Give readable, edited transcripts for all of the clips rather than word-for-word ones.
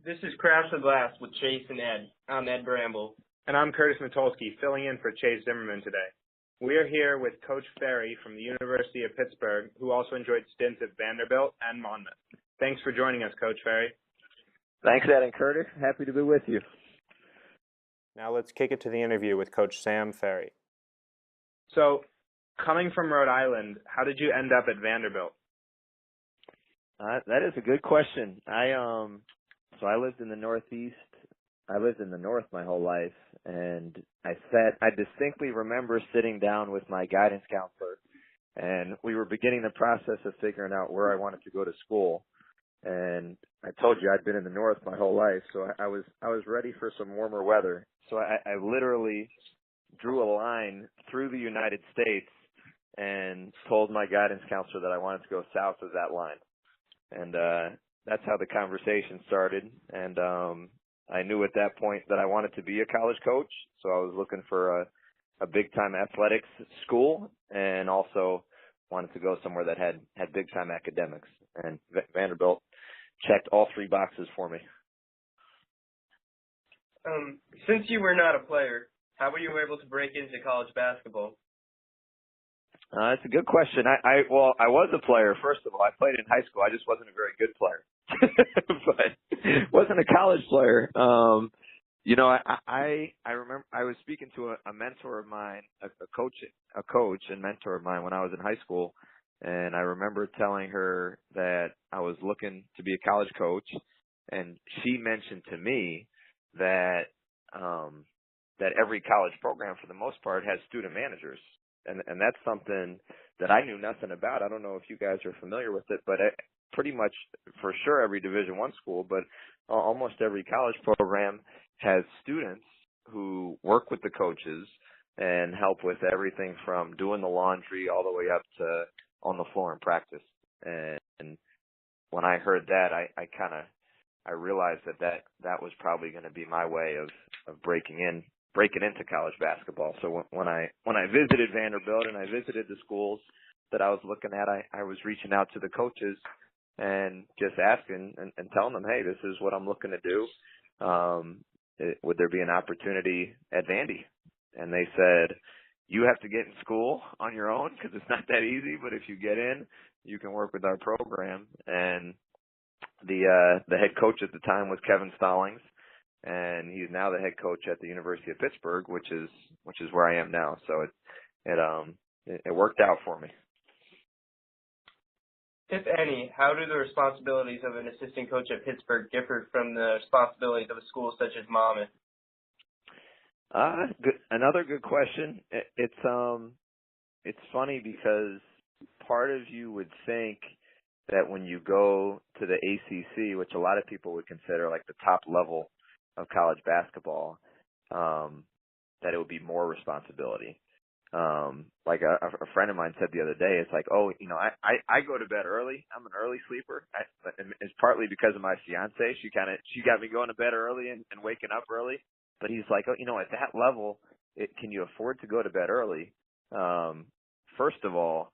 This is Crash the Glass with Chase and Ed. I'm Ed Bramble. And I'm Curtis Matulski, filling in for Chase Zimmerman today. We are here with Coach Ferry from the University of Pittsburgh, who also enjoyed stints at Vanderbilt and Monmouth. Thanks for joining us, Coach Ferry. Thanks, Ed and Curtis. Happy to be with you. Now let's kick it to the interview with Coach Sam Ferry. So, coming from Rhode Island, how did you end up at Vanderbilt? That is a good question. I lived in the Northeast. I lived in the North my whole life, and I distinctly remember sitting down with my guidance counselor, and we were beginning the process of figuring out where I wanted to go to school. And I told you I'd been in the North my whole life, so I was ready for some warmer weather. So I literally drew a line through the United States and told my guidance counselor that I wanted to go south of that line. And that's how the conversation started. And I knew at that point that I wanted to be a college coach, so I was looking for a big-time athletics school and also wanted to go somewhere that had big-time academics. And Vanderbilt checked all three boxes for me. Since you were not a player, how were you able to break into college basketball? That's a good question. I was a player, first of all. I played in high school. I just wasn't a very good player. But wasn't a college player. I remember I was speaking to a mentor of mine, a coach and mentor of mine when I was in high school, and I remember telling her that I was looking to be a college coach, and she mentioned to me that every college program for the most part has student managers. And that's something that I knew nothing about. I don't know if you guys are familiar with it, but pretty much for sure every Division I school, but almost every college program has students who work with the coaches and help with everything from doing the laundry all the way up to on the floor in practice. And when I heard that, I realized that was probably going to be my way of breaking into college basketball. So when I visited Vanderbilt and I visited the schools that I was looking at, I was reaching out to the coaches and just asking and telling them, hey, this is what I'm looking to do. Would there be an opportunity at Vandy? And they said, you have to get in school on your own because it's not that easy, but if you get in, you can work with our program. And the head coach at the time was Kevin Stallings, and he's now the head coach at the University of Pittsburgh, which is where I am now. So it worked out for me. If any, how do the responsibilities of an assistant coach at Pittsburgh differ from the responsibilities of a school such as Monmouth? Another good question. It's funny because part of you would think that when you go to the ACC, which a lot of people would consider like the top level of college basketball, that it would be more responsibility. Like a friend of mine said the other day, it's like, I go to bed early. I'm an early sleeper. It's partly because of my fiance. She got me going to bed early and waking up early. But he's like, at that level, can you afford to go to bed early? First of all,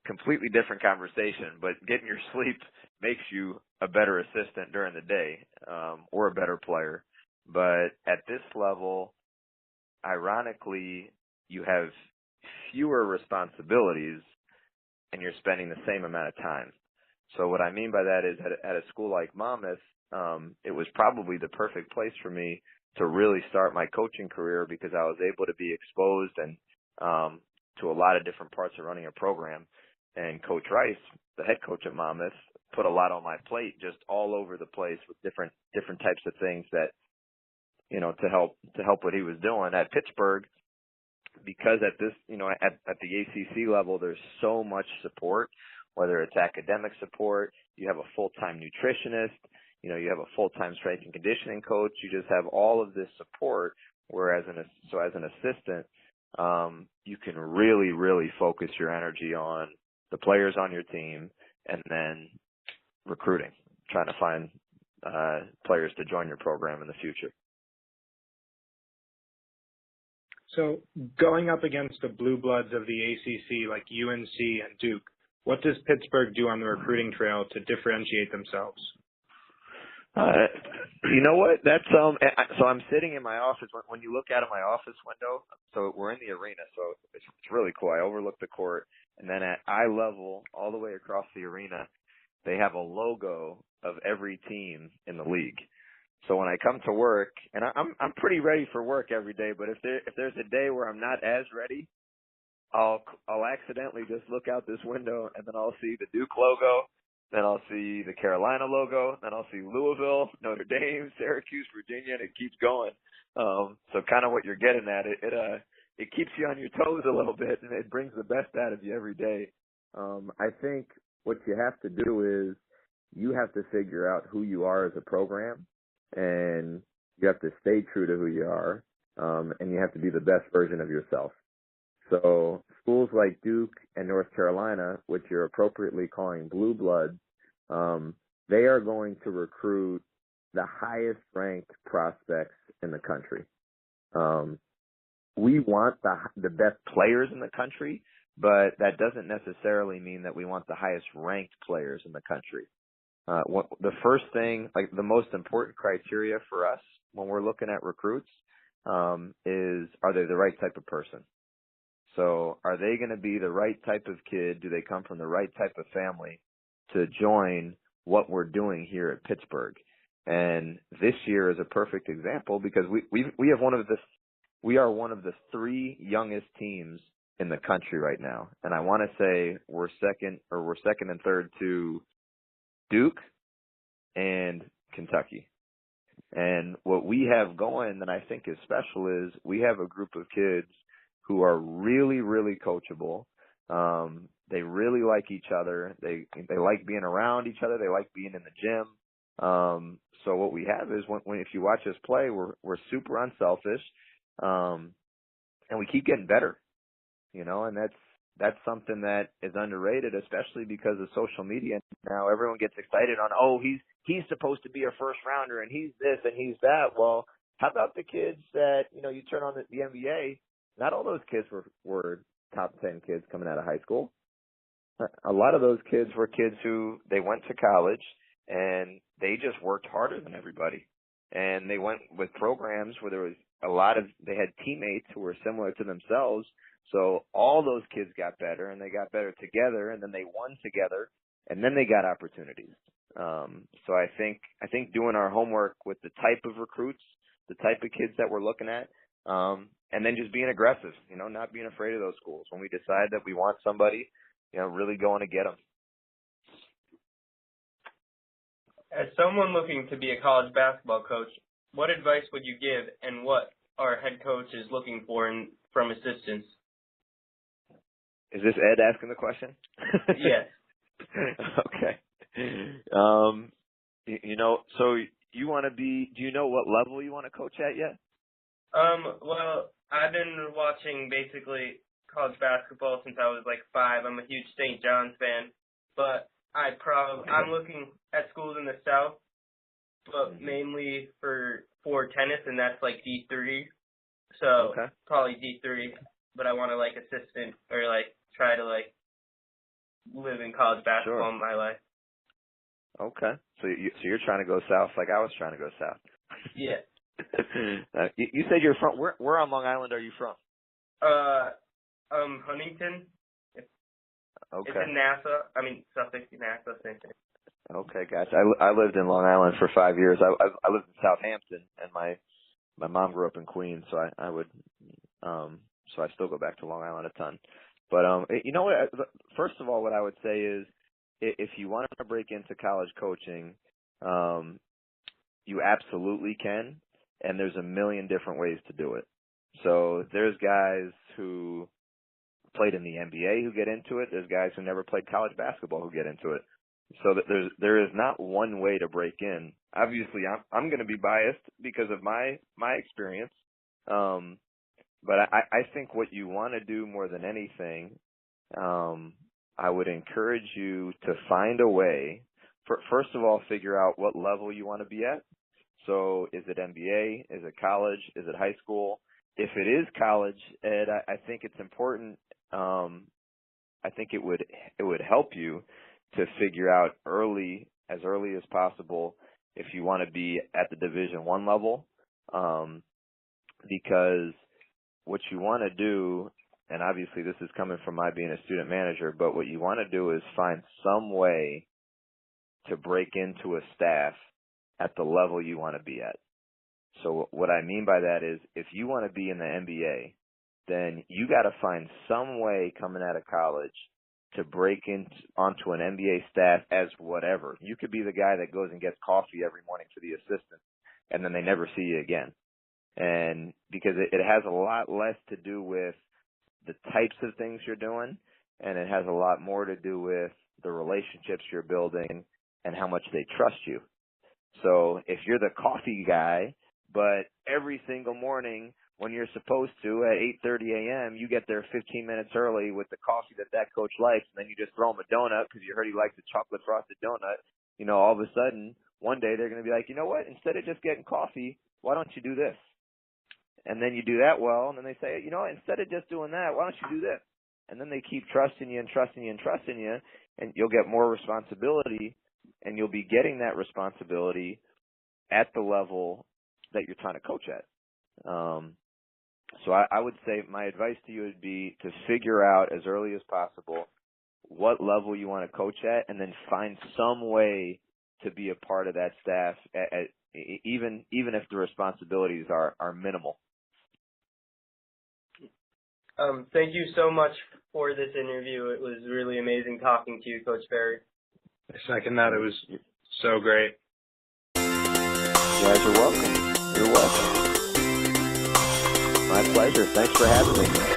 completely different conversation, but getting your sleep makes you a better assistant during the day, or a better player. But at this level, ironically, you have fewer responsibilities and you're spending the same amount of time. So what I mean by that is at a school like Monmouth, it was probably the perfect place for me to really start my coaching career because I was able to be exposed and to a lot of different parts of running a program. And Coach Rice, the head coach at Monmouth, put a lot on my plate just all over the place with different types of things that, to help what he was doing at Pittsburgh. Because at this, at the ACC level, there's so much support, whether it's academic support, you have a full-time nutritionist, you have a full-time strength and conditioning coach. You just have all of this support. Whereas as an assistant, you can really, really focus your energy on the players on your team and then recruiting, trying to find players to join your program in the future. So going up against the blue bloods of the ACC like UNC and Duke, what does Pittsburgh do on the recruiting trail to differentiate themselves? Uh, you know what? That's so I'm sitting in my office. When you look out of my office window, so we're in the arena, so it's really cool. I overlook the court, and then at eye level, all the way across the arena, they have a logo of every team in the league. So when I come to work, and I'm pretty ready for work every day, but if there's a day where I'm not as ready, I'll accidentally just look out this window, and then I'll see the Duke logo. Then I'll see the Carolina logo. Then I'll see Louisville, Notre Dame, Syracuse, Virginia, and it keeps going. So kind of what you're getting at, it keeps you on your toes a little bit, and it brings the best out of you every day. I think what you have to do is you have to figure out who you are as a program, and you have to stay true to who you are, and you have to be the best version of yourself. So schools like Duke and North Carolina, which you're appropriately calling blue bloods, they are going to recruit the highest ranked prospects in the country. We want the best players in the country, but that doesn't necessarily mean that we want the highest ranked players in the country. The first thing, like the most important criteria for us when we're looking at recruits, is are they the right type of person? So are they going to be the right type of kid? Do they come from the right type of family to join what we're doing here at Pittsburgh? And this year is a perfect example because we are one of the three youngest teams in the country right now. And I want to say we're second and third to Duke and Kentucky. And what we have going that I think is special is we have a group of kids who are really, really coachable. They really like each other. They like being around each other. They like being in the gym. So what we have is when if you watch us play, we're super unselfish, and we keep getting better, and that's something that is underrated, especially because of social media. Now everyone gets excited on, he's supposed to be a first rounder and he's this and he's that. Well, how about the kids that, you turn on the NBA? Not all those kids were top 10 kids coming out of high school. A lot of those kids were kids who they went to college and they just worked harder than everybody. And they went with programs where there was they had teammates who were similar to themselves. So all those kids got better and they got better together and then they won together and then they got opportunities. So I think doing our homework with the type of recruits, the type of kids that we're looking at, and then just being aggressive, not being afraid of those schools. When we decide that we want somebody, really going to get them. As someone looking to be a college basketball coach, what advice would you give and what are head coaches looking for from assistants? Is this Ed asking the question? Yes. Okay. So you want to be, do you know what level you want to coach at yet? Well, I've been watching basically college basketball since I was like 5. I'm a huge St. John's fan, but I'm looking at schools in the South, but mainly for tennis, and that's like D3. So probably D3, but I want to like assistant or like try to like live in college basketball in my life. Okay. So you're trying to go south like I was trying to go south. Yeah. You said you're from where on Long Island are you from? Huntington. Okay. It's in Nassau. I mean Suffolk, Nassau, same thing. Okay, gotcha. I lived in Long Island for 5 years. I lived in Southampton, and my mom grew up in Queens, so I would so I still go back to Long Island a ton. But you know what? First of all, what I would say is, if you want to break into college coaching, you absolutely can, and there's a million different ways to do it. So there's guys who played in the NBA who get into it. There's guys who never played college basketball who get into it. So that there is not one way to break in. Obviously, I'm going to be biased because of my experience. But I think what you want to do more than anything, I would encourage you to find a way. First of all, figure out what level you want to be at. So is it NBA? Is it college? Is it high school? If it is college, Ed, I think it's important. I think it would help you to figure out as early as possible, if you want to be at the Division I level, because what you want to do, and obviously this is coming from my being a student manager, but what you want to do is find some way to break into a staff at the level you want to be at. So what I mean by that is if you want to be in the NBA, then you got to find some way coming out of college to break onto an NBA staff as whatever. You could be the guy that goes and gets coffee every morning for the assistant, and then they never see you again. And because it has a lot less to do with the types of things you're doing, and it has a lot more to do with the relationships you're building and how much they trust you. So if you're the coffee guy, but every single morning when you're supposed to at 8:30 a.m., you get there 15 minutes early with the coffee that coach likes, and then you just throw him a donut because you heard he likes a chocolate frosted donut, all of a sudden, one day they're going to be like, you know what, instead of just getting coffee, why don't you do this? And then you do that well, and then they say, instead of just doing that, why don't you do this? And then they keep trusting you and trusting you and trusting you, and you'll get more responsibility, and you'll be getting that responsibility at the level that you're trying to coach at. So I would say my advice to you would be to figure out as early as possible what level you want to coach at, and then find some way to be a part of that staff, even if the responsibilities are minimal. Thank you so much for this interview. It was really amazing talking to you, Coach Ferry. I second that. It was so great. You guys are welcome. You're welcome. My pleasure. Thanks for having me.